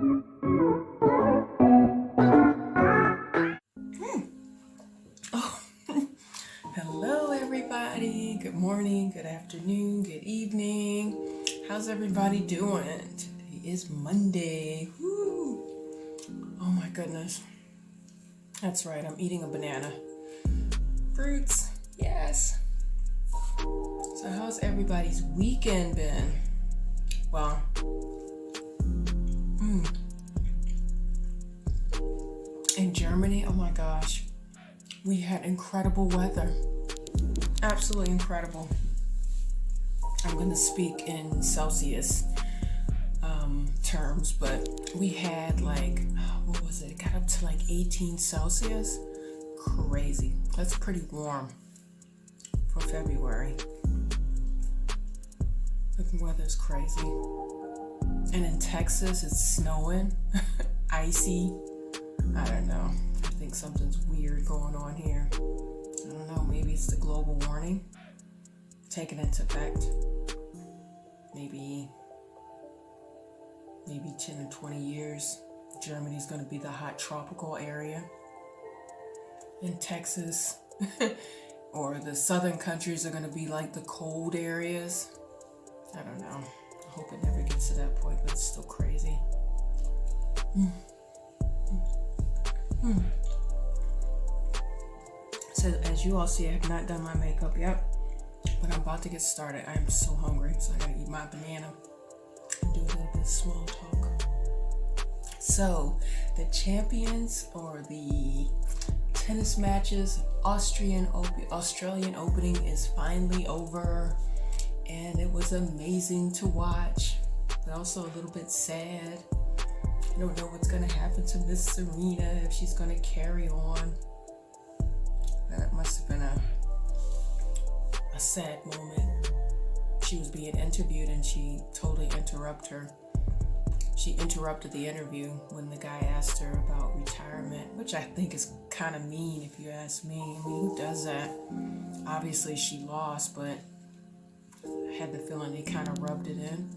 Oh, hello everybody. Good morning, good afternoon, good evening. How's everybody doing? Today is Monday. Woo. Oh my goodness. That's right, I'm eating a banana. Fruits, yes. So how's everybody's weekend been? Well, in Germany, oh my gosh, we had incredible weather. Absolutely incredible. I'm going to speak in Celsius terms, but we had like, what was it? It got up to like 18 Celsius. Crazy. That's pretty warm for February. The weather's crazy. And in Texas, it's snowing, icy. I don't know. I think something's weird going on here. I don't know. Maybe it's the global warming taking into effect. Maybe 10 or 20 years, Germany's going to be the hot tropical area. In Texas, or the southern countries are going to be like the cold areas. I don't know. I hope it never gets to that point, but it's still crazy. So as you all see, I have not done my makeup yet, but I'm about to get started. I am so hungry, so I gotta eat my banana and do a little bit of small talk. So the champions, or the tennis matches, Australian opening is finally over, and it was amazing to watch, but also a little bit sad. I don't know what's gonna happen to Miss Serena, if she's gonna carry on. That must have been a sad moment. She was being interviewed and she totally interrupted her. She interrupted the interview when the guy asked her about retirement, which I think is kind of mean if you ask me. I mean, who does that? Obviously she lost, but I had the feeling they kind of rubbed it in.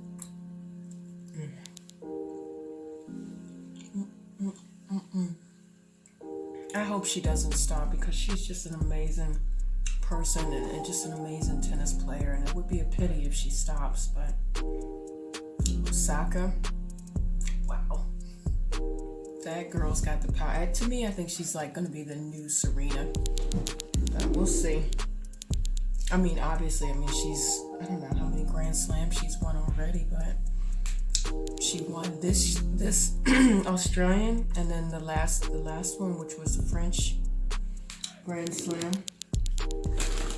I hope she doesn't stop, because she's just an amazing person and just an amazing tennis player, and it would be a pity if she stops. But Osaka, wow, that girl's got the power. To me, I think she's like going to be the new Serena, but we'll see. I mean, obviously, she's, I don't know how many Grand Slams she's won already, but she won this Australian, and then the last one, which was the French Grand Slam,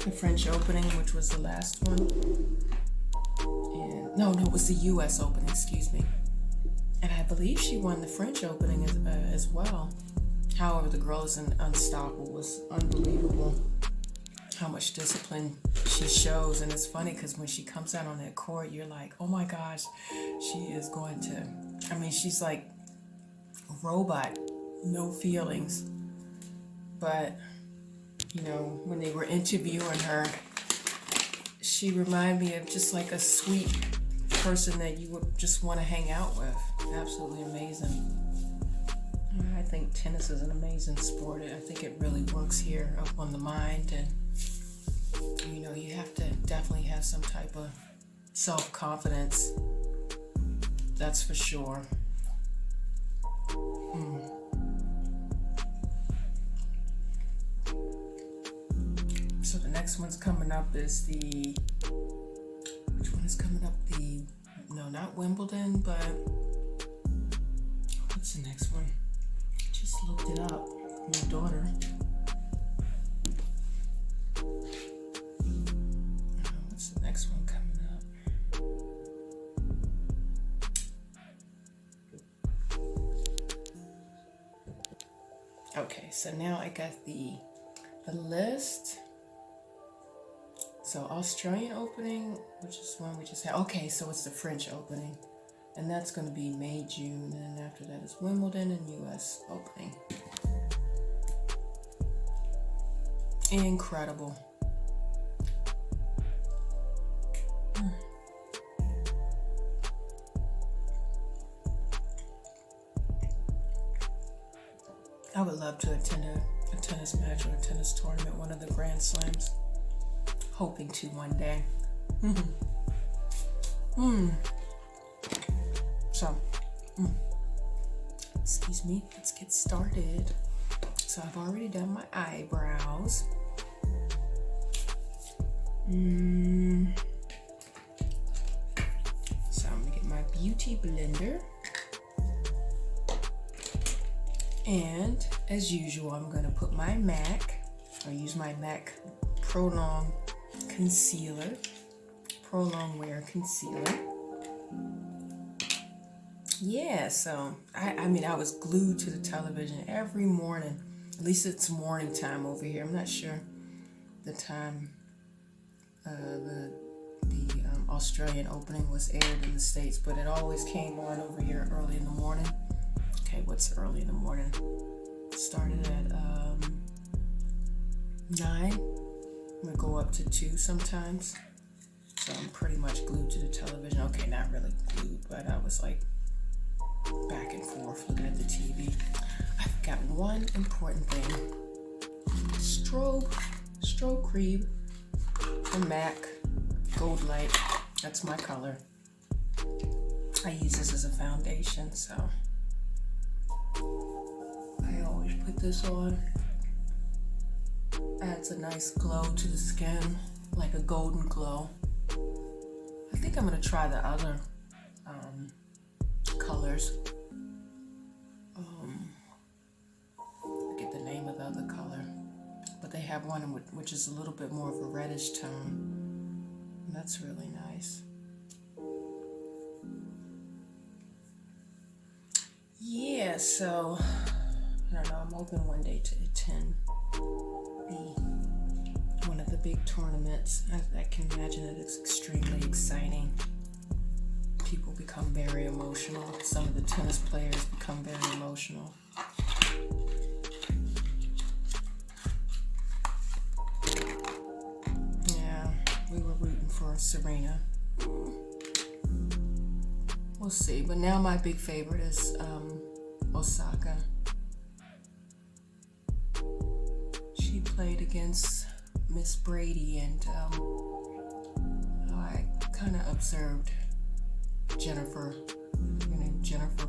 the French opening, which was the last one. And no, it was the U.S. opening, excuse me. And I believe she won the French opening as well. However, the girl is unstoppable. It was unbelievable how much discipline she shows. And it's funny because when she comes out on that court, you're like, oh my gosh, she is going to, she's like a robot, no feelings. But, when they were interviewing her, she reminded me of just like a sweet person that you would just want to hang out with. Absolutely amazing. I think tennis is an amazing sport. I think it really works here up on the mind, and you have to definitely have some type of self-confidence. That's for sure. So the next one's coming up is which one is coming up? No, not Wimbledon, but what's the next one? Just looked it up. My daughter. What's the next one coming up? Okay, so now I got the list. So Australian opening, which is one we just had. Okay, so it's the French opening, and that's going to be May, June, and then after that is Wimbledon and U.S. opening. Incredible. I would love to attend a tennis match or a tennis tournament, one of the Grand Slams. Hoping to one day. So, excuse me, let's get started. So I've already done my eyebrows. So I'm gonna get my beauty blender. And as usual, I'm gonna put my MAC, or use my MAC Pro Long Concealer, Pro Long Wear Concealer. Yeah, so I mean, I was glued to the television every morning. At least it's morning time over here. I'm not sure the time the Australian opening was aired in the States, but it always came on over here early in the morning. Okay, what's early in the morning? Started at 9. I'm gonna go up to 2 sometimes. So I'm pretty much glued to the television. Okay, not really glued, but I was like back and forth looking at the TV. I forgot one important thing. Strobe Cream from MAC Gold Light. That's my color. I use this as a foundation, so I always put this on. Adds a nice glow to the skin, like a golden glow. I think I'm gonna try the other colors. I get the name of the other color, but they have one which is a little bit more of a reddish tone. And that's really nice. Yeah, so I don't know. I'm hoping one day to attend one of the big tournaments. I can imagine that it's extremely exciting. People become very emotional. Some of the tennis players become very emotional. Yeah, we were rooting for Serena. We'll see. But now my big favorite is Osaka. She played against Miss Brady, and I kind of observed Jennifer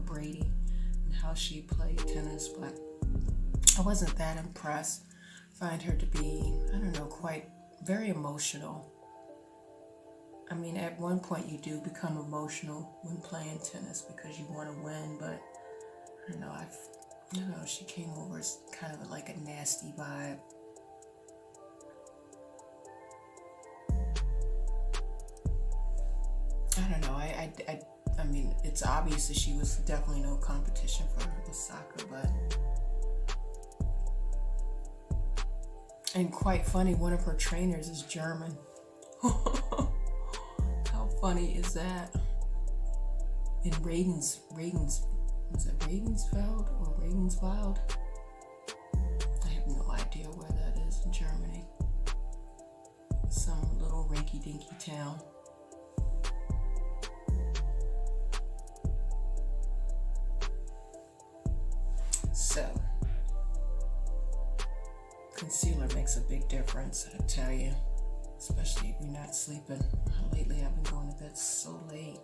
Brady, and how she played tennis, but I wasn't that impressed. I find her to be, I don't know, quite very emotional. I mean, at one point you do become emotional when playing tennis because you want to win, but I don't know, she came over as kind of like a nasty vibe. I don't know, I mean, it's obvious that she was definitely no competition for Osaka, but... And quite funny, one of her trainers is German. How funny is that? In was it Regensfeld or Regenswald? I have no idea where that is in Germany. Some little rinky-dinky town. So, concealer makes a big difference, I tell you. Especially if you're not sleeping. Lately I've been going to bed so late.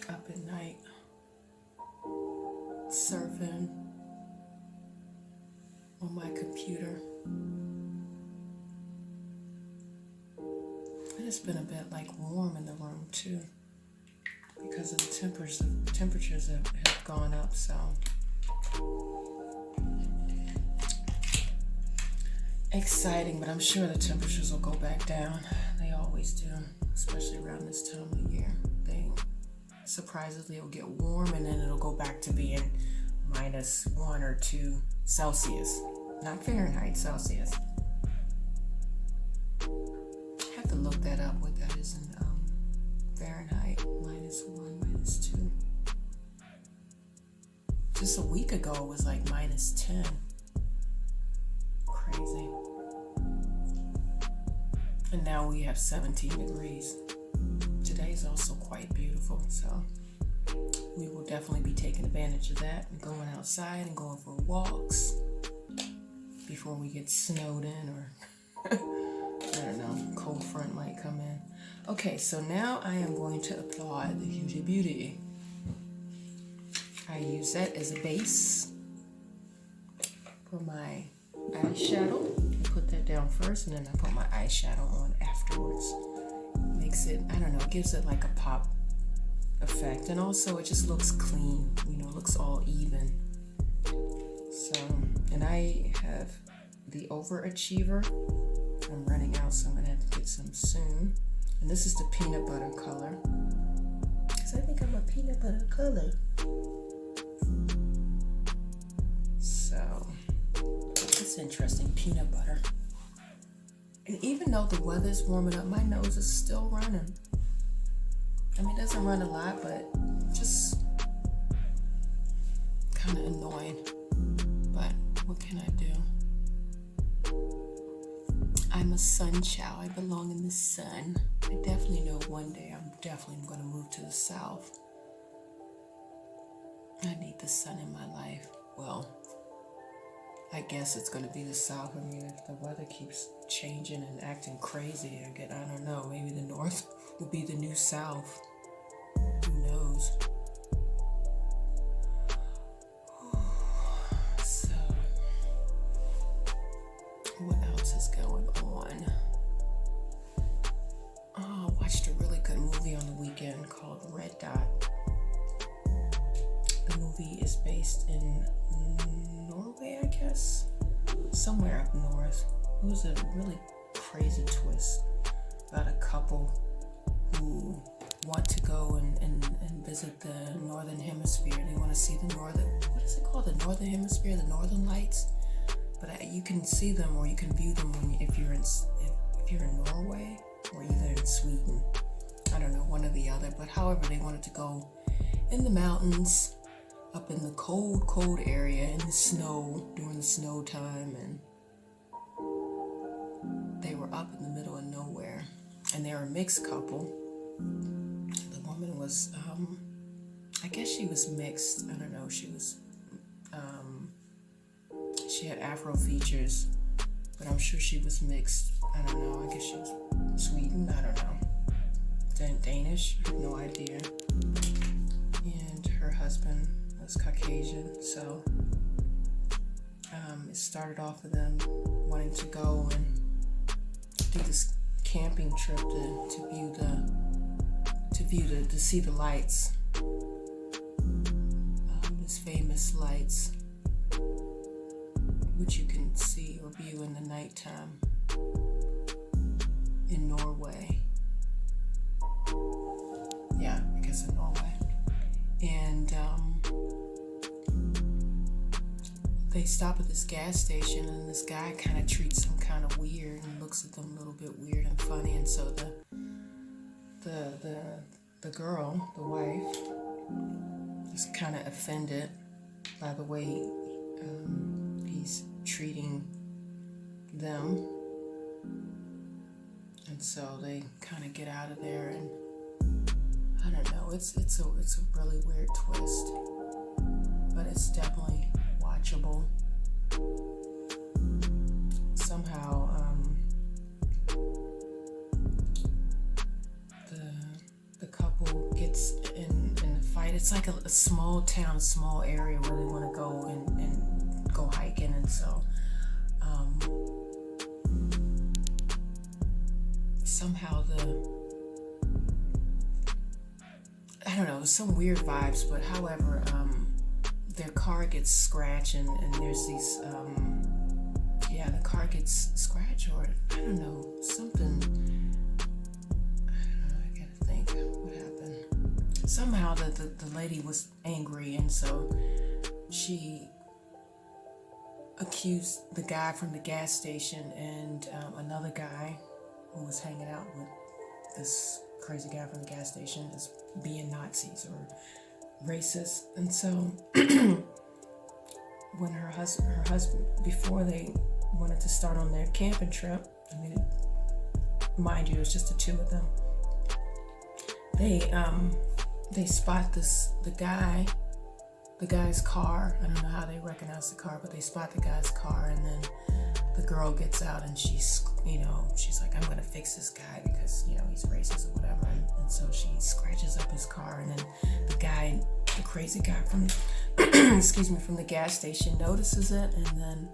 Up at night. Surfing on my computer. And it's been a bit like warm in the room too, because of the temperatures have gone up, so exciting, but I'm sure the temperatures will go back down. They always do, especially around this time of year. Surprisingly, it'll get warm and then it'll go back to being -1 or 2 Celsius. Not Fahrenheit, Celsius. I have to look that up, what that is in Fahrenheit. -1, -2. Just a week ago, it was like -10. Crazy. And now we have 17 degrees. Today is also quite beautiful, so we will definitely be taking advantage of that and going outside and going for walks before we get snowed in, or I don't know, cold front might come in. Okay, so now I am going to apply the Huda Beauty. I use that as a base for my eyeshadow. I put that down first, and then I put my eyeshadow on afterwards. Makes it, I don't know, it gives it like a pop effect, and also it just looks clean, you know, looks all even. So, and I have the Overachiever. I'm running out, so I'm gonna have to get some soon. And this is the peanut butter color, because I think I'm a peanut butter color. So it's interesting, peanut butter. And even though the weather's warming up, my nose is still running. I mean, it doesn't run a lot, but just kind of annoying. But what can I do? I'm a sun child. I belong in the sun. I definitely know one day I'm definitely going to move to the south. I need the sun in my life. Well, I guess it's going to be the south. I mean, if the weather keeps changing and acting crazy, I don't know, maybe the north will be the new south. Who knows? So, what else is going on? Oh, I watched a really good movie on the weekend called Red Dot. The movie is based in Norway, I guess. Somewhere up north. It was a really crazy twist about a couple who want to go and visit the northern hemisphere. They want to see the northern, what is it called? The northern hemisphere, the northern lights. But you can see them, or you can view them if you're in Norway, or either in Sweden. I don't know, one or the other. But however, they wanted to go in the mountains, up in the cold area, in the snow, during the snow time, and they were up in the middle of nowhere. And they were a mixed couple. The woman was, I guess she was mixed. I don't know, she was, she had Afro features, but I'm sure she was mixed. I don't know, I guess she was Sweden, I don't know. Danish, I have no idea. And her husband was Caucasian, so it started off with them wanting to go and do this camping trip to see the lights, these famous lights, which you can see or view in the nighttime in Norway. Yeah, I guess in Norway. And they stop at this gas station, and this guy kind of treats them kind of weird and looks at them a little bit weird and funny. And so the girl, the wife, is kind of offended by the way he's treating them. And so they kind of get out of there, and I don't know, it's a really weird twist, but it's definitely watchable. Somehow the couple gets in the fight. It's like a small town, a small area where they want to go and go hiking, and so somehow I don't know, some weird vibes, but however, their car gets scratched, and there's these, the car gets scratched, or I don't know, something, I gotta think, what happened? Somehow the lady was angry, and so she accused the guy from the gas station and another guy who was hanging out with this crazy guy from the gas station as being Nazis or racist. And so when her husband, before they wanted to start on their camping trip, I mean, mind you, it was just the two of them, they they spot the guy's car. I don't know how they recognize the car, but they spot the guy's car, and then the girl gets out and she's like, I'm gonna fix this guy because, he's racist or whatever. And so she scratches up his car, and then the crazy guy from from the gas station notices it, and then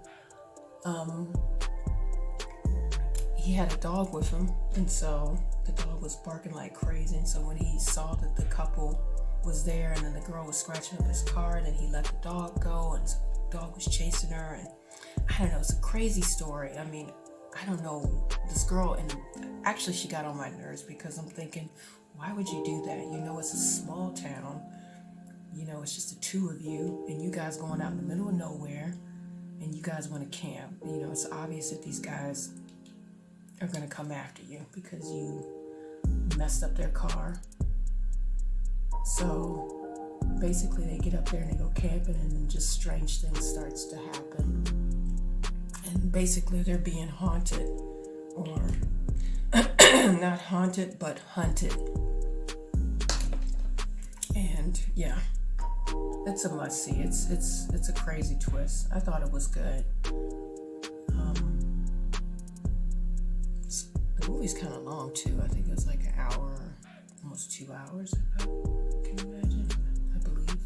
he had a dog with him, and so the dog was barking like crazy. And so when he saw that the couple was there, and then the girl was scratching up his car, and then he let the dog go, and so the dog was chasing her, and I don't know, it's a crazy story. I mean, I don't know, this girl, and actually she got on my nerves because I'm thinking, why would you do that? It's a small town, it's just the two of you, and you guys going out in the middle of nowhere, and you guys want to camp. It's obvious that these guys are going to come after you because you messed up their car. So basically they get up there and they go camping, and then just strange things starts to happen. And basically they're being haunted, or not haunted, but hunted. And yeah, it's a must-see. It's a crazy twist. I thought it was good. The movie's kind of long too. I think it was like an hour, almost 2 hours, if I can imagine, I believe.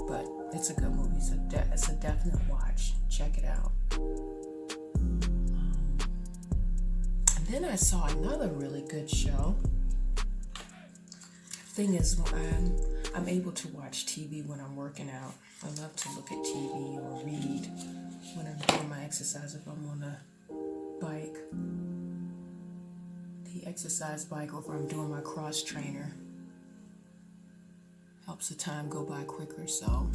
But it's a good movie. It's a definite watch. Check it out. And then I saw another really good show. Thing is, I'm able to watch TV when I'm working out. I love to look at TV or read when I'm doing my exercise. If I'm on a bike, the exercise bike, or if I'm doing my cross trainer, helps the time go by quicker. So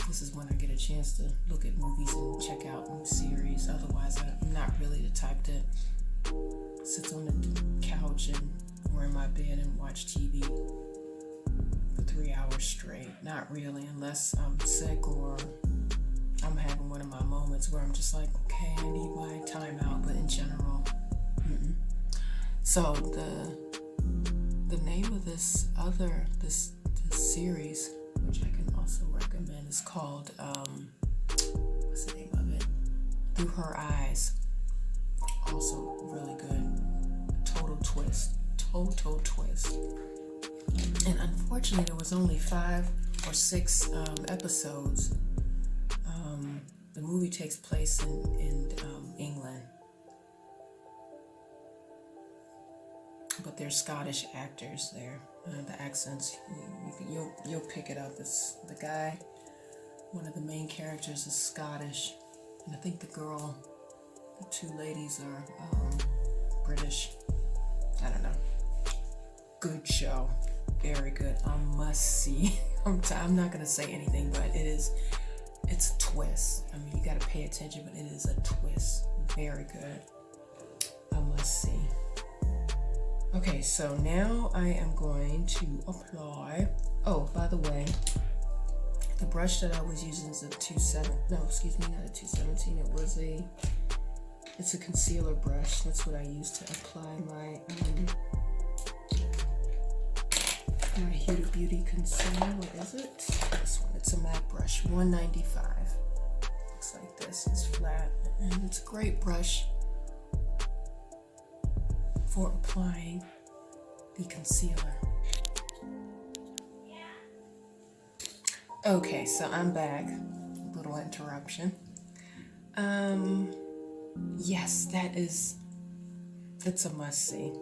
this is when I get a chance to look at movies and check out new series. Otherwise, I'm not really the type that sits on the couch or in my bed and watch TV for 3 hours straight. Not really, unless I'm sick or I'm having one of my moments where I'm just like, okay, I need my time out. But in general, So the name of this series, which I can also recommend, is called what's the name of it? Through Her Eyes. Also really good. Total twist. And unfortunately, there was only 5 or 6 episodes. The movie takes place in England, but they're Scottish actors there. The accents, you'll pick it up. It's the guy, one of the main characters, is Scottish, and I think the 2 ladies are British. I don't know. Good show, very good. A must see. I'm not gonna say anything, but it's a twist. I mean, you gotta pay attention, but it is a twist. Very good. A must see. Okay, so now I am going to apply. Oh, by the way, the brush that I was using is not a 217. It's a concealer brush. That's what I use to apply my Huda Beauty concealer. What is it? This one. It's a matte brush, $195. Looks like this. It's flat, and it's a great brush for applying the concealer. Okay, so I'm back. A little interruption. Yes, it's a must-see.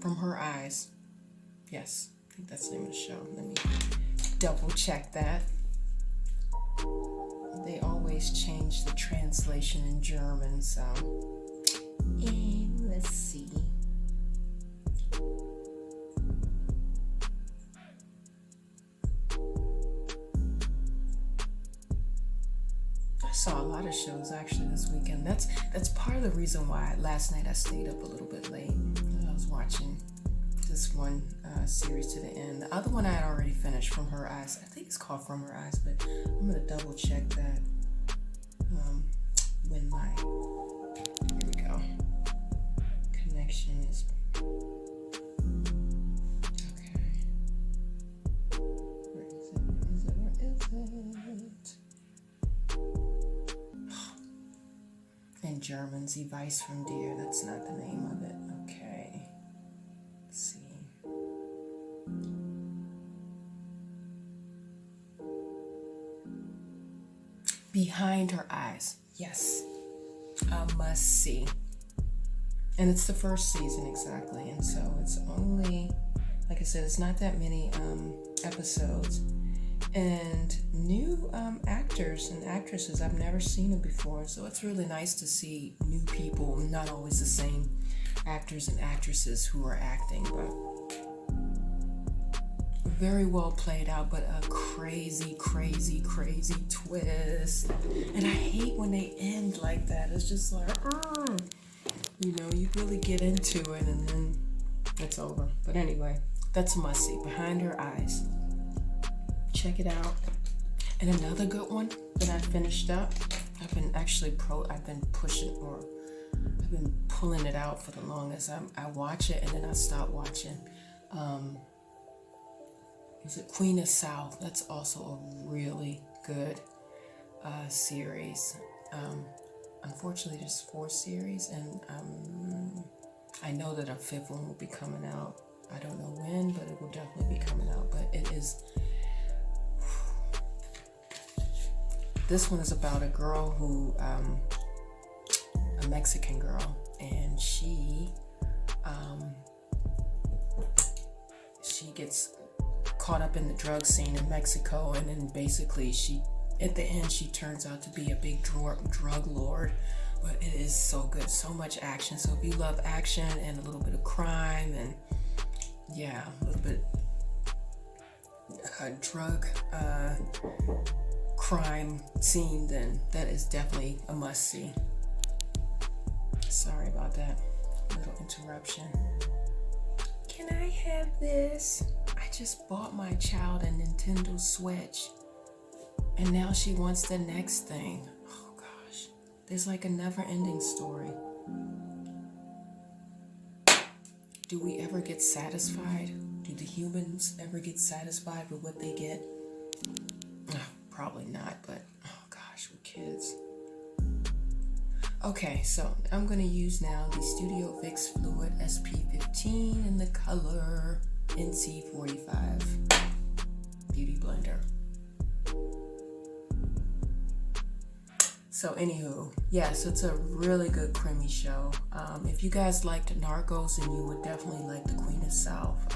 From Her Eyes. Yes, I think that's the name of the show. Let me double check that. They always change the translation in German, so. And let's see. I saw a lot of shows actually this weekend. That's part of the reason why last night I stayed up a little bit late. I was watching this one series to the end. The other one I had already finished, From Her Eyes. I think it's called From Her Eyes, but I'm gonna double check that when my connection is German. Sie weiß von dir. That's not the name of it. Okay. Let's see. Behind Her Eyes. Yes. A must see. And it's the first season exactly. And so it's only, like I said, it's not that many episodes. And new actors and actresses. I've never seen them before. So it's really nice to see new people, not always the same actors and actresses who are acting, but very well played out, but a crazy, crazy, crazy twist. And I hate when they end like that. It's just like, you know, you really get into it and then it's over. But anyway, that's a must-see. Behind Her Eyes. Check it out. And another good one that I finished up, I've been pulling it out for the longest. I watch it and then I stop watching. Is it Queen of South? That's also a really good series. Unfortunately, there's 4 series, and I know that a 5th one will be coming out. I don't know when, but it will definitely be coming out. But it is. This one is about a girl who, a Mexican girl, and she gets caught up in the drug scene in Mexico, and then basically at the end she turns out to be a big drug lord. But it is so good, so much action. So if you love action and a little bit of crime and a little bit drug crime scene, then that is definitely a must-see. Sorry about that little interruption. Can I have this? I just bought my child a Nintendo Switch, and now she wants the next thing. Oh gosh, there's like a never-ending story. Do we ever get satisfied? Do the humans ever get satisfied with what they get? Probably not, but oh gosh, with kids. Okay, so I'm going to use now the Studio Fix Fluid SP15 in the color NC45 Beauty Blender. So anywho, yes, it's a really good creamy show. If you guys liked Narcos, then you would definitely like the Queen of South,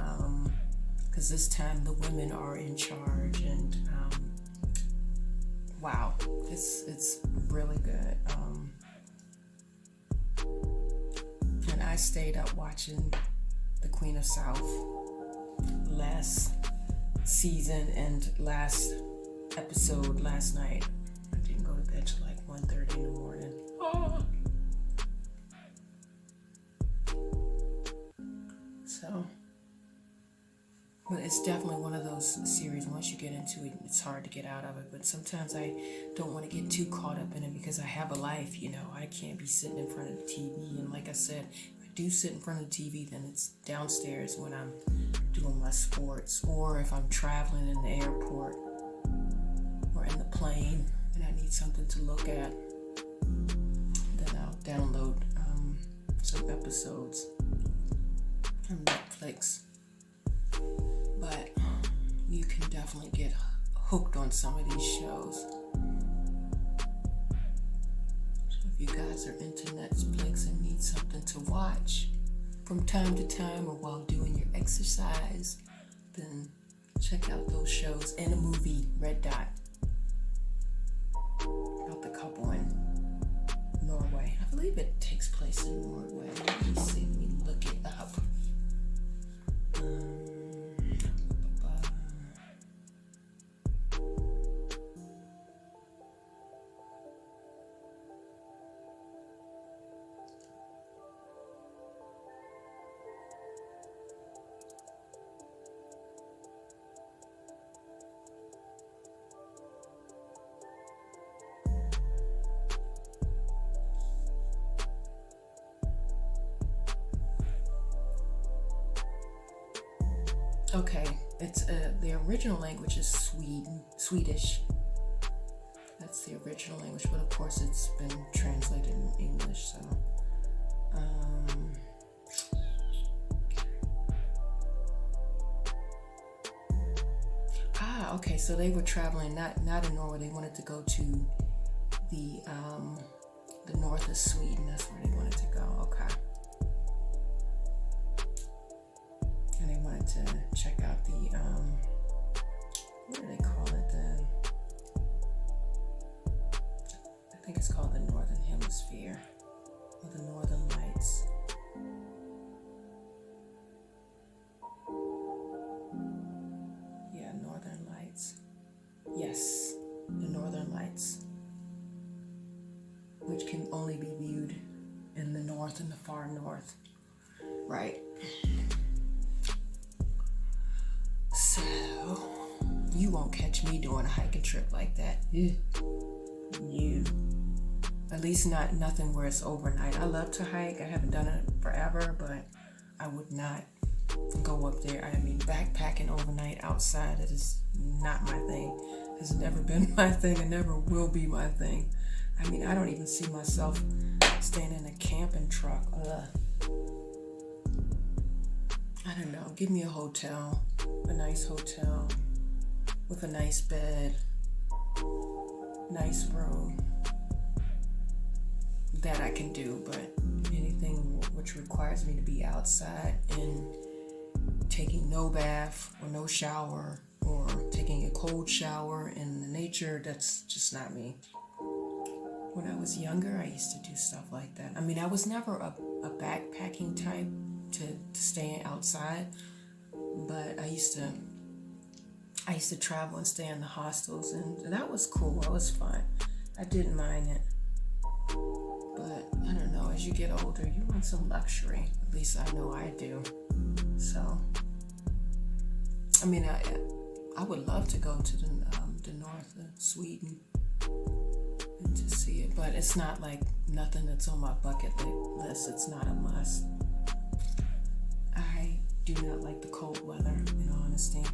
because this time the women are in charge, and wow, it's really good. And I stayed up watching the Queen of South last season and last episode last night. I didn't go to bed till like 1:30 in the morning. So, but it's definitely one of those series, once you get into it, it's hard to get out of it. But sometimes I don't want to get too caught up in it because I have a life, you know. I can't be sitting in front of the TV. And like I said, if I do sit in front of the TV, then it's downstairs when I'm doing my sports, or if I'm traveling in the airport or in the plane and I need something to look at, then I'll download some episodes from Netflix. But you can definitely get hooked on some of these shows. So if you guys are into Netflix and need something to watch from time to time or while doing your exercise, then check out those shows, and a movie, Red Dot, about the couple in Norway. I believe it takes place in Norway. Let me see, let me look it up. Okay, it's the original language is Swedish. The That's the original language, but of course it's been translated in English. So, okay. So they were traveling not in Norway. They wanted to go to the north of Sweden. That's where they wanted to go. Okay. And they wanted to check out the what do they call it? I think it's called the Northern Hemisphere or the Northern Lights. Yeah, Northern Lights. Yes, the Northern Lights, which can only be viewed in the north, in the far north. Right. So, you won't catch me doing a hiking trip like that. You. At least nothing where it's overnight. I love to hike. I haven't done it forever, but I would not go up there. I mean, backpacking overnight outside, it is not my thing. It's never been my thing and never will be my thing. I mean, I don't even see myself staying in a camping truck. Ugh. I don't know. Give me a hotel, a nice hotel with a nice bed, nice room. That I can do, but anything which requires me to be outside and taking no bath or no shower or taking a cold shower in the nature, that's just not me. When I was younger, I used to do stuff like that. I mean, I was never a backpacking type to stay outside, but I used to travel and stay in the hostels, and that was cool. It was fun. I didn't mind it. But I don't know, as you get older, you want some luxury. At least I know I do. So, I mean, I would love to go to the north of Sweden and to see it, but it's not like nothing that's on my bucket list. It's not a must. I do not like the cold weather, in honesty.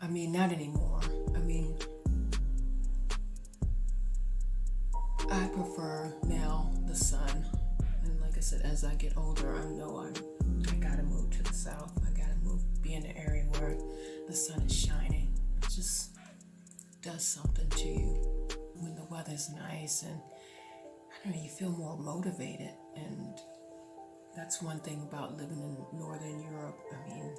I mean, not anymore. I mean, I prefer now the sun, and like I said, as I get older, I know I gotta move to the south. I gotta be in an area where the sun is shining. It just does something to you when the weather's nice, and I don't know, you feel more motivated. And that's one thing about living in Northern Europe. I mean,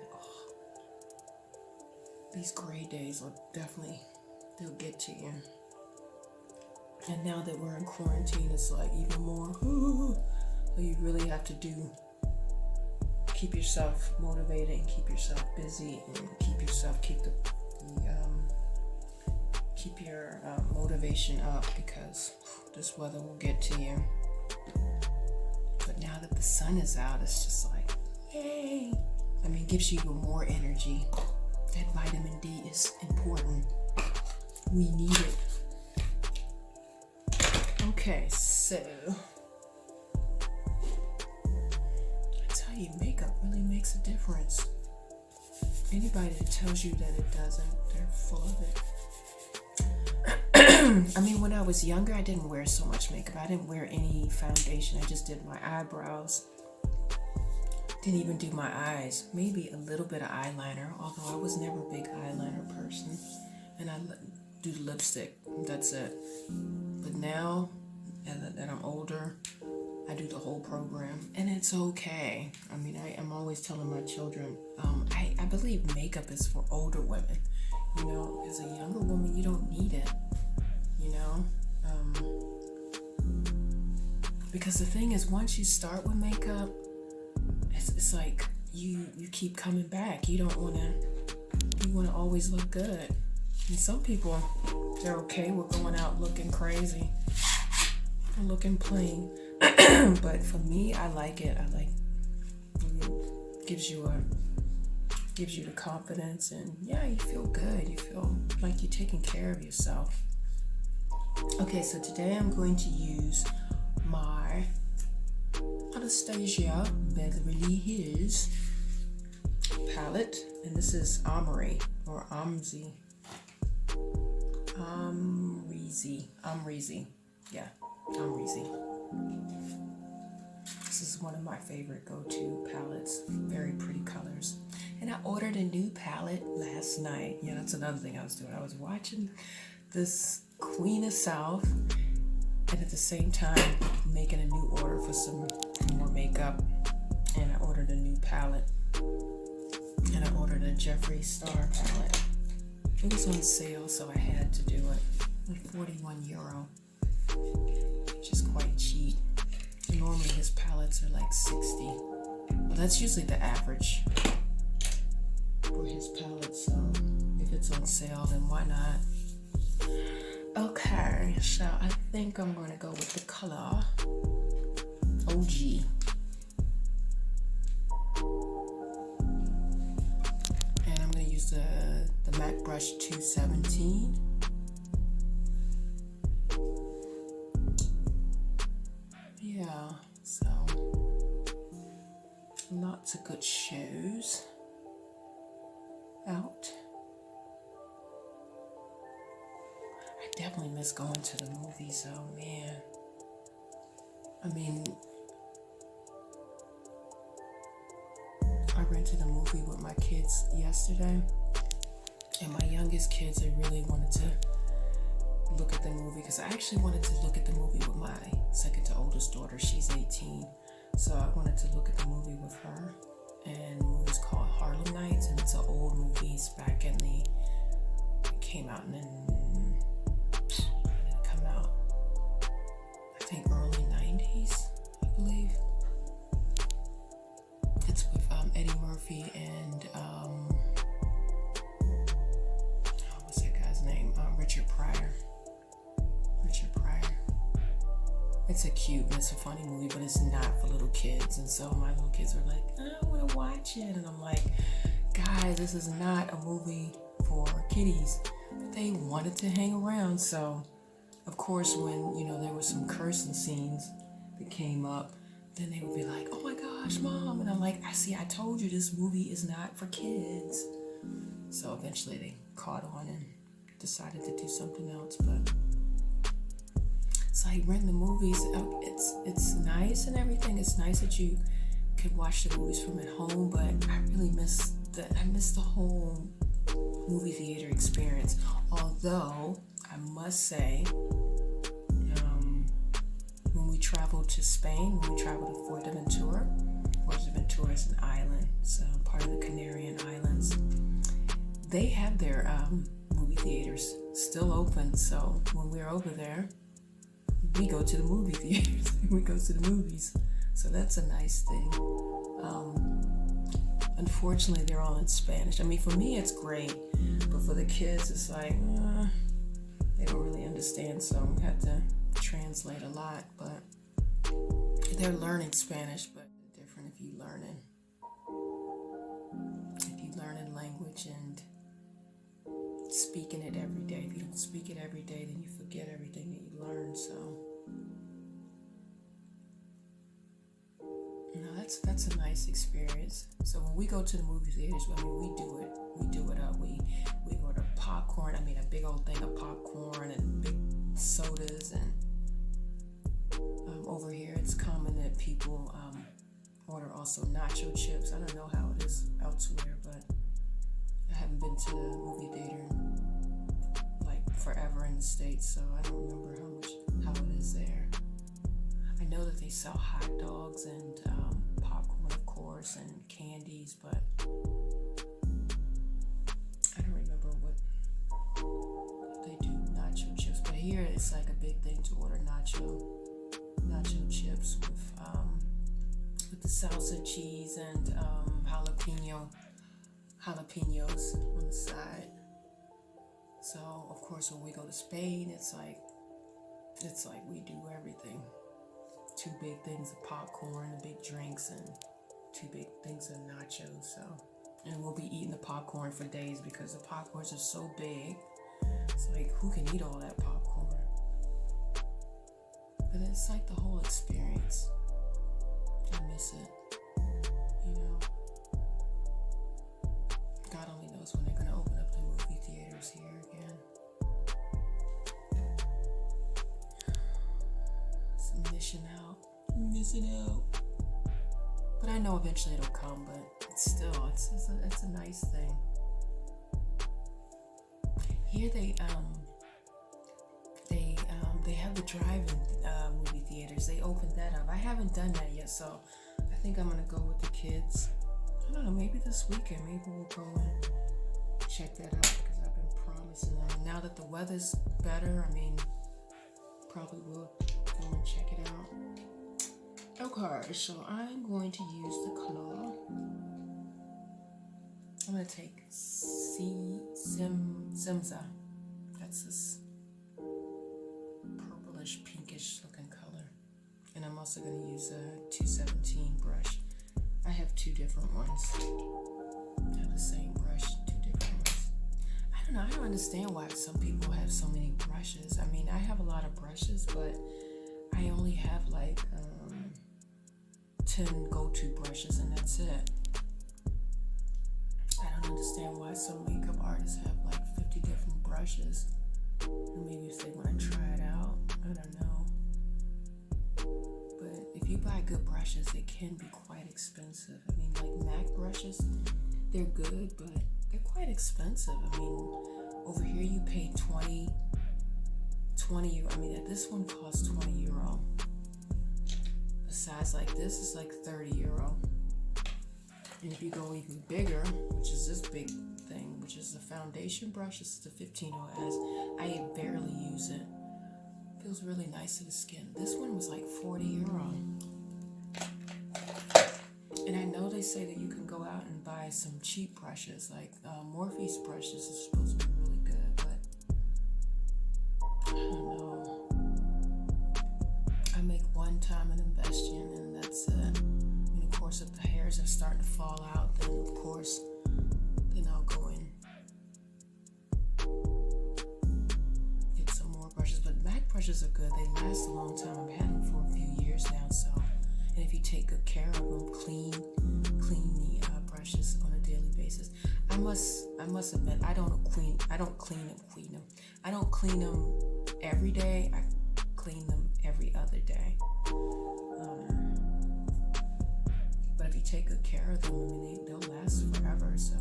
these gray days they'll get to you. And now that we're in quarantine, it's like even more. So you really have to keep yourself motivated and keep yourself busy and keep your motivation up, because this weather will get to you. But now that the sun is out, it's just like, yay! I mean, it gives you even more energy. That vitamin D is important. We need it. Okay, so I tell you, makeup really makes a difference. Anybody that tells you that it doesn't, they're full of it. I mean, when I was younger, I didn't wear so much makeup. I didn't wear any foundation. I just did my eyebrows. Didn't even do my eyes. Maybe a little bit of eyeliner, although I was never a big eyeliner person. And I do lipstick. That's it. But now that I'm older, I do the whole program, and it's okay. I mean, I'm always telling my children, I believe makeup is for older women. You know, as a younger woman, you don't need it. You know, because the thing is, once you start with makeup, it's like you keep coming back. You want to always look good. And some people, they're okay with going out looking crazy or looking plain. But for me, I like it. I like it. Gives you the confidence, and yeah, you feel good. You feel like you're taking care of yourself. Okay, so today I'm going to use my Anastasia Beverly Hills palette, and this is Amrezy or Amrezy. Yeah, Amrezy. This is one of my favorite go-to palettes. Very pretty colors. And I ordered a new palette last night. Yeah, that's another thing I was doing. I was watching this Queen of South, and at the same time making a new order for some more makeup. And I ordered a new palette. And I ordered a Jeffree Star palette. It was on sale, so I had to do it. €41, which is quite cheap. Normally his palettes are like 60. Well, that's usually the average for his palettes, so if it's on sale, then why not? Okay, so I think I'm going to go with the color OG. And I'm going to use the MAC brush 217. Yeah, so lots of good shows out. I definitely miss going to the movies, oh man. I mean, I rented a movie with my kids yesterday, and my youngest kids, they really wanted to look at the movie, because I actually wanted to look at the movie with my second to oldest daughter. She's 18, so I wanted to look at the movie with her. And the movie's called Harlem Nights, and it's an old movie. It's back in it came out in, I think early 90s, I believe. It's with Eddie Murphy and what's that guy's name? Richard Pryor. It's a cute and it's a funny movie, but it's not for little kids. And so my little kids are like, I want to watch it. And I'm like, guys, this is not a movie for kiddies. But they wanted to hang around. So, of course, when, there were some cursing scenes that came up, then they would be like, oh my gosh, Mom. And I'm like, I told you this movie is not for kids. So eventually they caught on and decided to do something else. But it's like renting the movies. It's nice and everything. It's nice that you can watch the movies from at home, but I really miss the whole movie theater experience. Although I must say, when we traveled to Spain, when we traveled to Fuerteventura is an island, so part of the Canarian Islands. They have their movie theaters still open. So when we're over there, we go to the movie theaters. We go to the movies. So that's a nice thing. Unfortunately, they're all in Spanish. I mean, for me, it's great. But for the kids, it's like, they don't really understand. So we have to translate a lot. But they're learning Spanish, but different if you learning language and speaking it every day. If you don't speak it every day, then you forget everything that you learn. So that's a nice experience. So when we go to the movie theaters, I mean, we do it up. We order popcorn. I mean, a big old thing of popcorn and big sodas. And over here, it's common that people order also nacho chips. I don't know how it is elsewhere, but I haven't been to the movie theater like forever in the States, so I don't remember how it is there. I know that they sell hot dogs and popcorn, of course, and candies, but I don't remember what they do nacho chips. But here it's like a big thing to order nacho chips with the salsa cheese and jalapenos on the side. So of course when we go to Spain, it's like we do everything. 2 big things of popcorn, big drinks, and 2 big things of nachos. So, and we'll be eating the popcorn for days because the popcorns are so big. It's like, who can eat all that popcorn? But it's like the whole experience. I miss it, missing out. But I know eventually it'll come, but still, it's a nice thing. Here they have the drive-in movie theaters. They opened that up. I haven't done that yet, so I think I'm gonna go with the kids. I don't know, maybe this weekend, maybe we'll go and check that out because I've been promising them. And now that the weather's better, I mean, probably will go and check it out. Okay, so I'm going to use the color. I'm going to take Simza. That's this purplish, pinkish looking color. And I'm also going to use a 217 brush. I have two different ones. I have the same brush, two different ones. I don't know, I don't understand why some people have so many brushes. I mean, I have a lot of brushes, but I only have like 10 go-to brushes and that's it. I don't understand why some makeup artists have like 50 different brushes. And maybe if they want to try it out, I don't know. But if you buy good brushes, they can be quite expensive. I mean, like MAC brushes, they're good, but they're quite expensive. I mean, over here you pay 20 euro. I mean, this one costs 20 euro. A size like this is like 30 euro. And if you go even bigger, which is this big thing, which is the foundation brush, this is the 15 OS. I barely use it. Feels really nice to the skin. This one was like 40 euro. And I know they say that you can go out and buy some cheap brushes, like Morphe's brushes is supposed to be really good, but I don't know. I make one time an investment and that's it. And of course, if the hairs are starting to fall out, then of course, then I'll go in. Get some more brushes, but MAC brushes are good. They last a long time. I've had them for a few years now, so. And if you take good care of them, clean the brushes on a daily basis. I must admit, I don't clean them. I don't clean them every day. I clean them every other day. But if you take good care of them, I mean, they'll last forever. So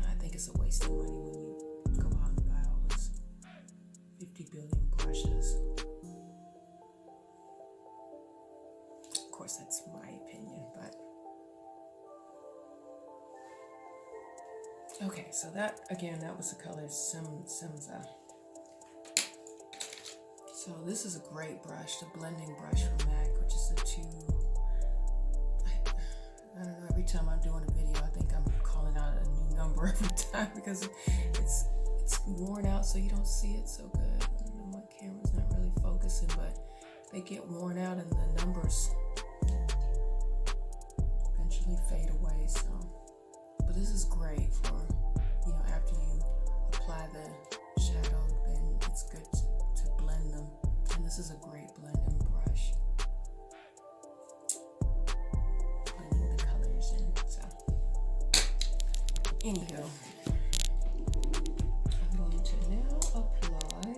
I think it's a waste of money when you go out and buy all those 50 billion brushes. Of course, that's my opinion, but okay. So that was the color Simza. So this is a great brush, the blending brush from MAC, which is the I don't know, every time I'm doing a video, I think I'm calling out a new number every time because it's worn out, so you don't see it so good. I don't know, my camera's not really focusing, but they get worn out and the numbers eventually fade away. So, but this is great for, after you apply the shadow, then it's good to blend them. And this is a great blending brush. Blending the colors in. So, anywho, I'm going to now apply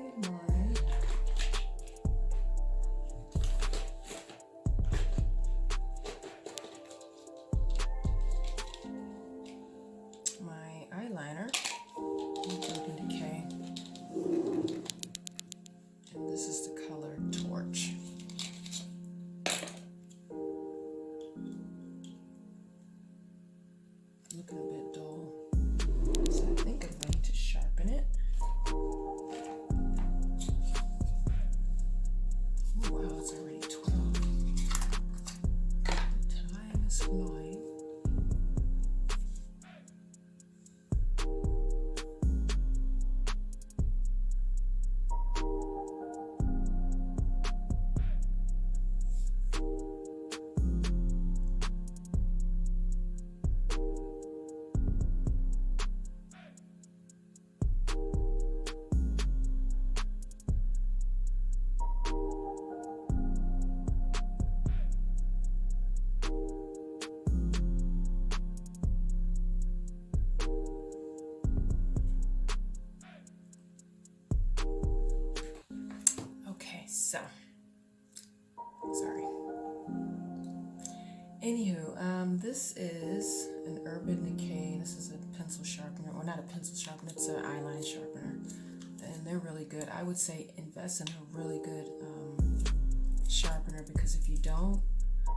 my eyeliner. Urban Decay. And this is the color Torch. Looking a bit dull. So I think I'm going to sharpen it. Oh, wow, it's already 12. The time is flying. Anywho, this is an Urban Decay. This is a pencil sharpener, or not a pencil sharpener, it's an eyeline sharpener. And they're really good. I would say invest in a really good sharpener, because if you don't,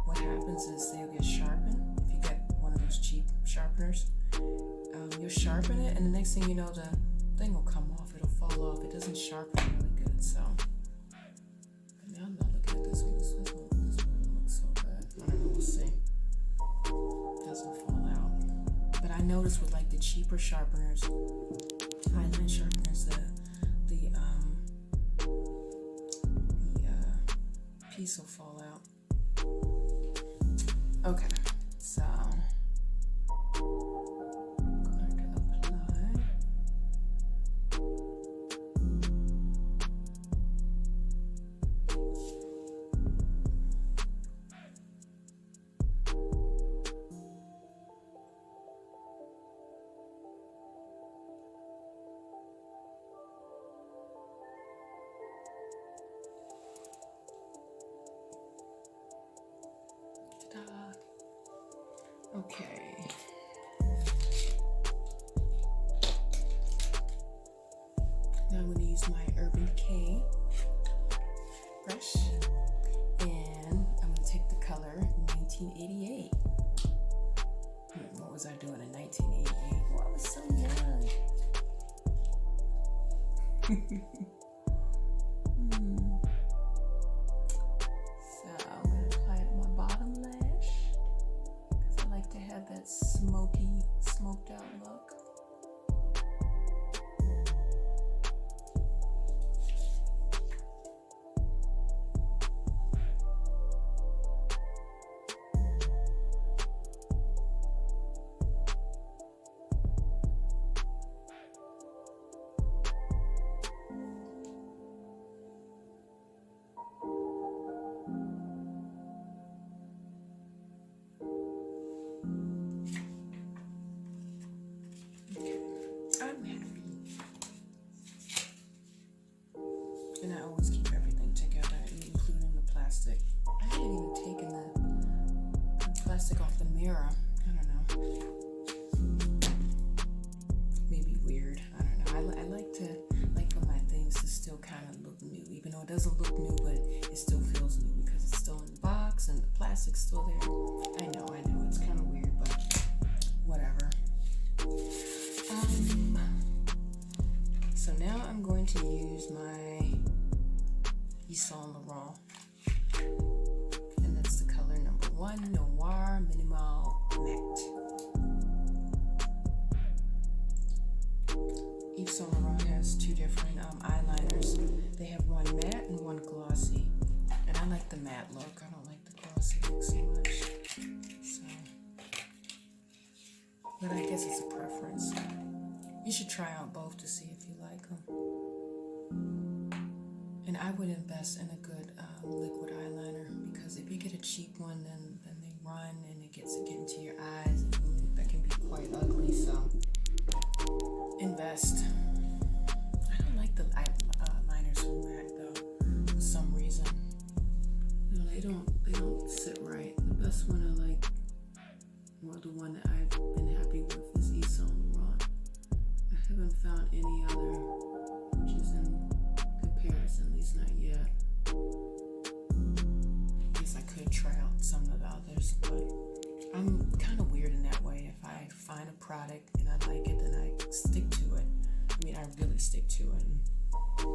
what happens is they'll get sharpened. If you get one of those cheap sharpeners, you'll sharpen it, and the next thing you know, the thing will come off. It'll fall off. It doesn't sharpen really good. So, but now I'm not looking at this one. This one looks so bad. I don't know. We'll see. It doesn't fall out. But I noticed with like the cheaper sharpeners, eyeline sharpeners, the piece will fall out. Okay, so I'm going to apply. Okay. Now I'm going to use my Urban Decay brush, and I'm going to take the color 1988. What was I doing in 1988? Oh, I was so young. So I'm going to apply it on my bottom lash, because I like to have that smoked out look. I'm happy. And I always keep everything together, including the plastic. I haven't even taken the plastic off the mirror. I don't know. Maybe weird. I don't know. I like for my things to still kind of look new, even though it doesn't look new, but it still feels new because it's still in the box and the plastic's still there. I know. It's kind of weird, but whatever. So now I'm going to use my Yves Saint Laurent, and that's the color number 1, Noir Minimal Matte. Yves Saint Laurent has two different eyeliners. They have one matte and one glossy, and I like the matte look. I don't like the glossy look so much. So, but I guess it's a preference. You should try out both to see if you like them. And I would invest in a good liquid eyeliner, because if you get a cheap one, then they run and it gets to get into your eyes, and that can be quite ugly. So invest. I don't like the liners from MAC though, for some reason. No, they don't sit right. The best one I like, or the one that I've been happy with, is Yves Saint Laurent. I haven't found any other which is in comparison, at least not yet. I guess I could try out some of the others, but I'm kind of weird in that way. If I find a product and I like it, then I stick to it. I mean, I really stick to it. And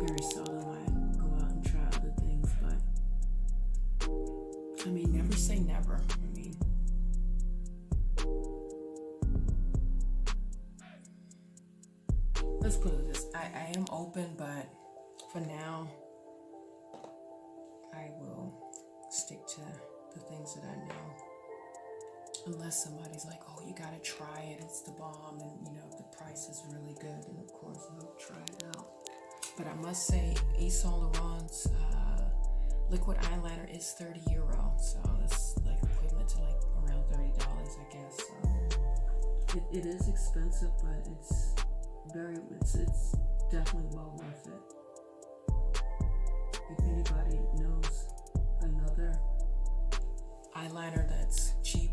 very seldom I go out and try other things, but I mean, never say never. I mean, let's put it this. I am open, but for now, I will stick to the things that I know. Unless somebody's like, oh, you gotta try it, it's the bomb, and you know, the price is really good, and of course I'll try it out. But I must say, Yves Saint Laurent's liquid eyeliner is €30, so it's like equivalent to like around $30, I guess. So it is expensive, but it's definitely well worth it. If anybody knows another eyeliner that's cheap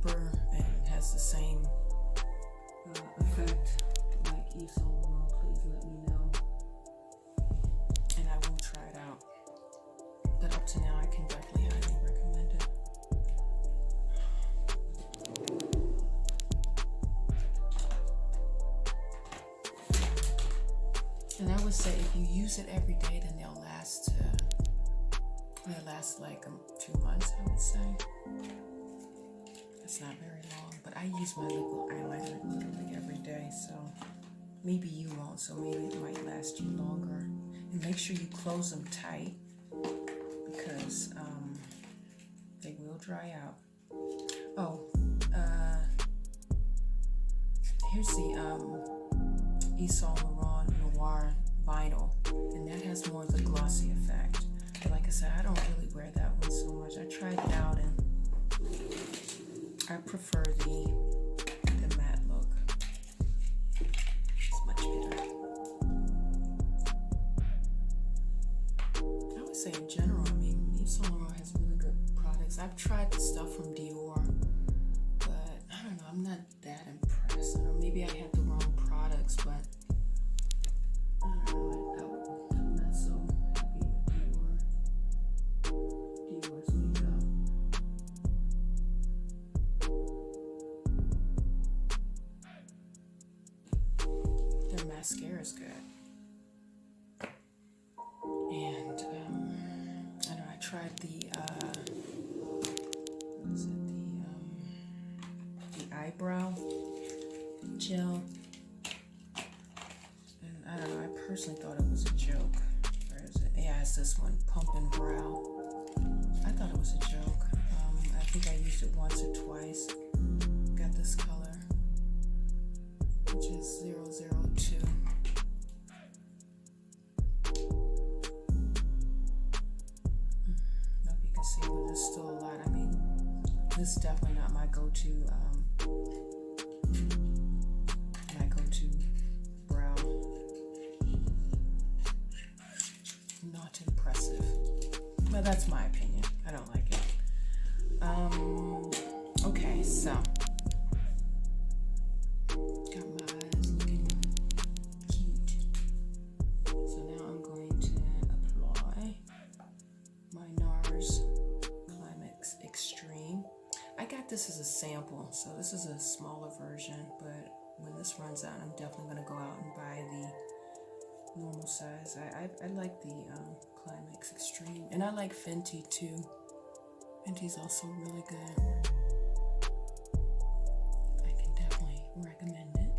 would say if you use it every day, then they'll last like 2 months, I would say. It's not very long, but I use my liquid eyeliner literally every day, so maybe you won't, so maybe it might last you longer. And make sure you close them tight because they will dry out. Oh, here's the Yves Saint Laurent Noir vinyl, and that has more of the glossy effect. But like I said, I don't really wear that one so much. I tried it out and I prefer the matte look. It's much better. I would say in general, I mean, Yves Saint Laurent has really good products. I've tried the stuff from Dior, but I don't know, I'm not that impressed. I don't know, maybe I had the wrong products, but I don't know, I'm not so happy with Dior's makeup. Their mascara is good. And I don't know, I tried the what is it, the eyebrow gel, and I don't know, I personally thought it was a joke. Where is it? Yeah, it's this one, Pump and Brow. I thought it was a joke. I think I used it once or twice. Got this color, which is 002. See, but there's still a lot. I mean, this is definitely not my go-to brow. Not impressive, but that's my opinion. I don't like it. Okay, so got my eyes looking cute. So now I'm going to apply my NARS Extreme. I got this as a sample, so this is a smaller version, but when this runs out, I'm definitely going to go out and buy the normal size. I like the Climax Extreme, and I like Fenty too. Fenty's also really good. I can definitely recommend it.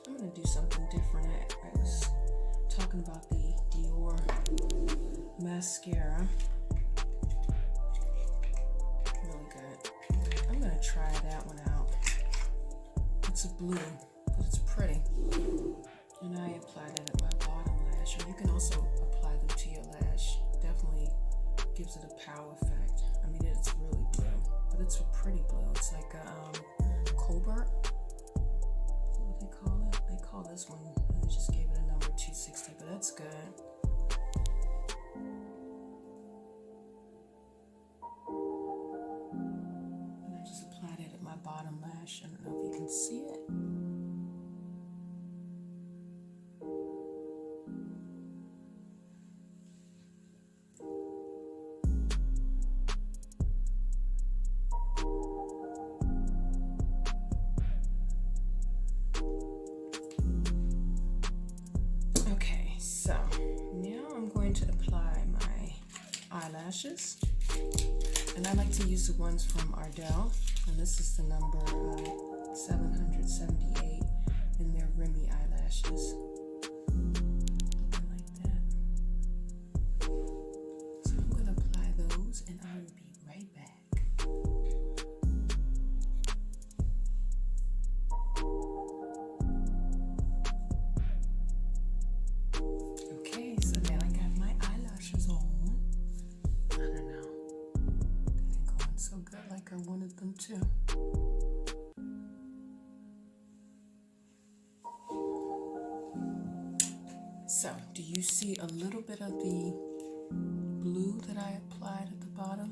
I'm gonna do something different. I was talking about the Dior mascara. Really good. I'm gonna try that one out. It's a blue, but it's pretty. And I applied it at my bottom lash. Or you can also apply them to your lash. Definitely gives it a power effect. I mean, it's really blue, but it's a pretty blue. It's like a cobalt. They call this one, and they just gave it a number 260, but that's good. And I just applied it at my bottom lash. I don't know if you can see it. Eyelashes, and I like to use the ones from Ardell, and this is the number 778, and they're Remy eyelashes. Like that. So I'm going to apply those, and I will be right back. Okay, so now I got my eyelashes on. I don't know. They're going so good like I wanted them to. So, do you see a little bit of the blue that I applied at the bottom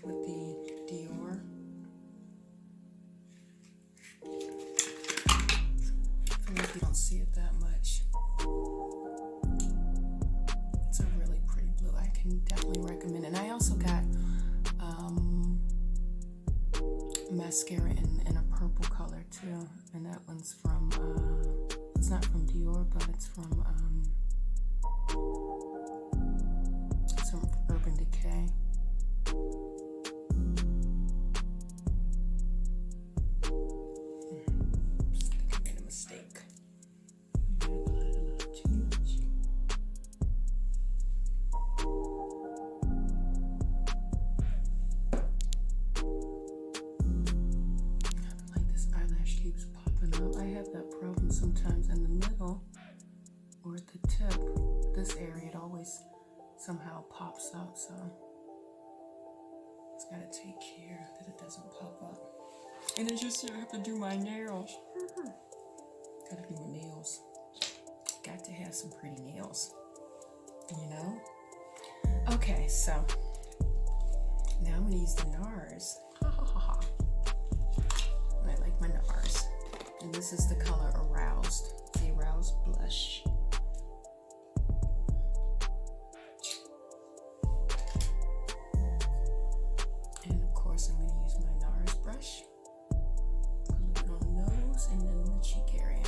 with the Dior? I feel like you don't see it that much. It's a really pretty blue. I can definitely recommend it. And I also got mascara in a purple color too, and that one's from it's not from Dior, but it's from Urban Decay. Just think I made a mistake. I applied a little too much. Like this eyelash keeps popping up. I have that problem sometimes in the middle or at the tip. This area, it always somehow pops up, so just gotta take care that it doesn't pop up. And it's just I have to do my nails. Gotta do my nails. Got to have some pretty nails, you know? Okay, so now I'm gonna use the NARS. I like my NARS. And this is the color Aroused. It's the Aroused Blush. And of course, I'm gonna use my NARS brush. Put a little bit on the nose and then the cheek area.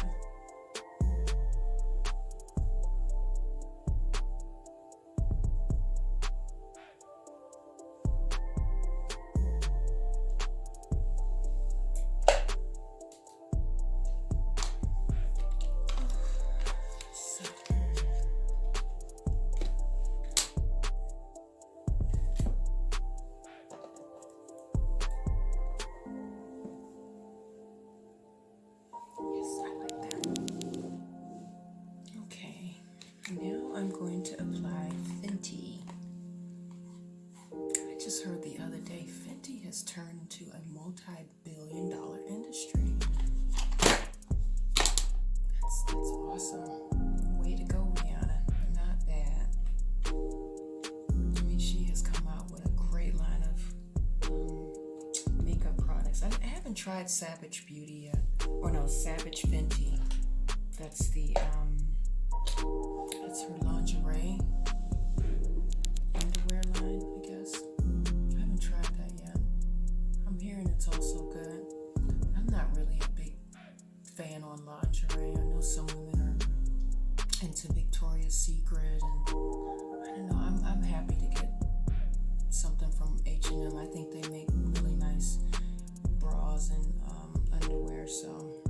Now I'm going to apply Fenty. I just heard the other day Fenty has turned into a multi-billion-dollar industry. That's awesome. Way to go, Rihanna. Not bad. I mean, she has come out with a great line of makeup products. I haven't tried Savage Beauty yet. Or no, Savage Fenty. That's the it's her lingerie underwear line, I guess. I haven't tried that yet. I'm hearing it's also good. I'm not really a big fan on lingerie. I know some women are into Victoria's Secret, and I don't know. I'm happy to get something from H&M. I think they make really nice bras and underwear, so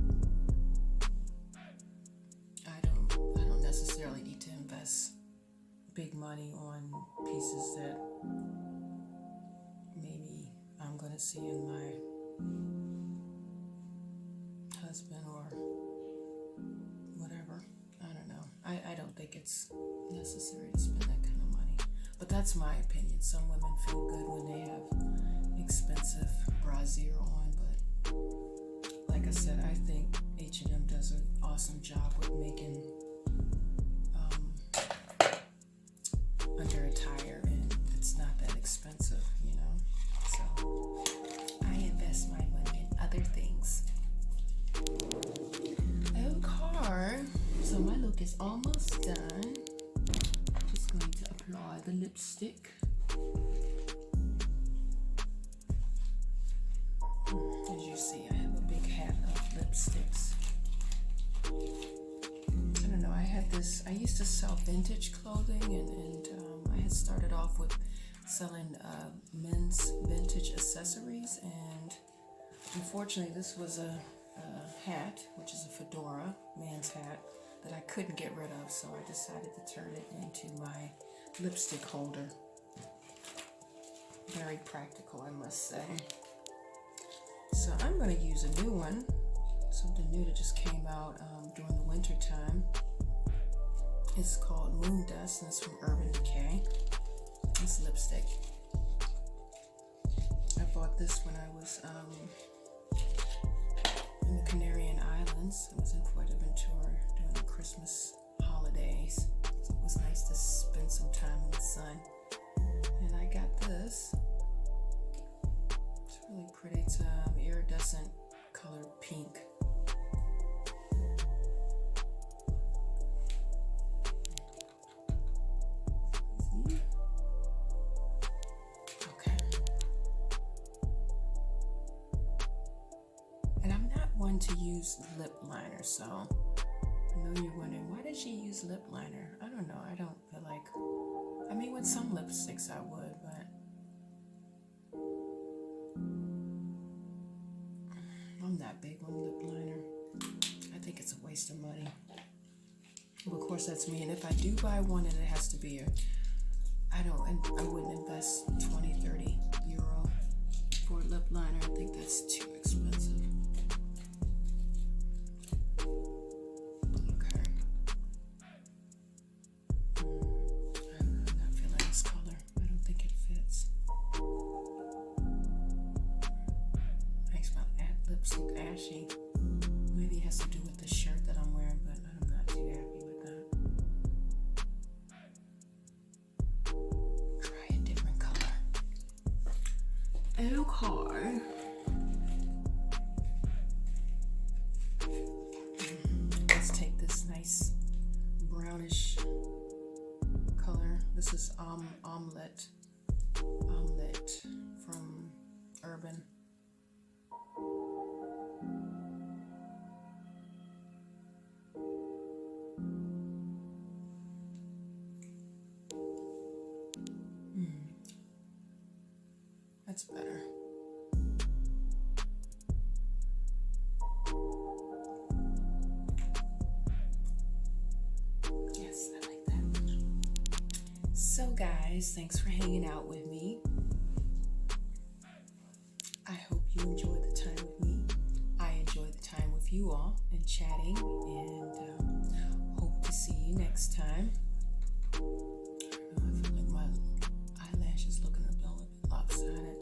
I don't necessarily need to invest big money on pieces that maybe I'm going to see in my husband or whatever. I don't know. I don't think it's necessary to spend that kind of money. But that's my opinion. Some women feel good when they have expensive brassiere on, but like I said, I think H&M does an awesome job with making under attire, and it's not that expensive, you know. So I invest my money in other things. Okay, so my look is almost done. Just going to apply the lipstick. As you see, I have a big hat of lipsticks. I don't know, I used to sell vintage clothing, and I had started off with selling men's vintage accessories, and unfortunately this was a hat, which is a fedora, man's hat, that I couldn't get rid of, so I decided to turn it into my lipstick holder. Very practical, I must say. So I'm going to use a new one, something new that just came out during the winter time. It's called Moon Dust, and it's from Urban Decay. It's lipstick. I bought this when I was in the Canarian Islands. I was in Fuerteventura during the Christmas holidays. So it was nice to spend some time in the sun. And I got this. It's really pretty. It's iridescent colored pink. forgotten to use lip liner, so I know you're wondering, why did she use lip liner? I don't know. I don't feel like, I mean, with some lipsticks I would, but I'm not big on lip liner. I think it's a waste of money. Well, of course, that's me. And if I do buy one, and it has to be I wouldn't invest 20, 30 euro for a lip liner. I think that's too expensive. Okay. I'm not feeling this color. I don't think it fits. Makes my lips look ashy. Maybe it has to do with the shirt that I'm wearing, but I'm not too happy with that. Try a different color. Okay. Let's take this nice brownish color. This is omelet from Urban. That's better. Yes, I like that. So guys, thanks for hanging out with me. I hope you enjoyed the time with me. I enjoyed the time with you all and chatting, and hope to see you next time. I feel like my eyelash is looking a little bit lopsided.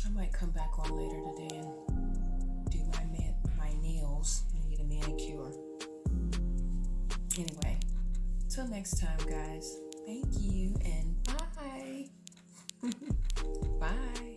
I might come back on later today and do my nails. I need a manicure. Anyway, till next time, guys. Thank you and bye. Bye.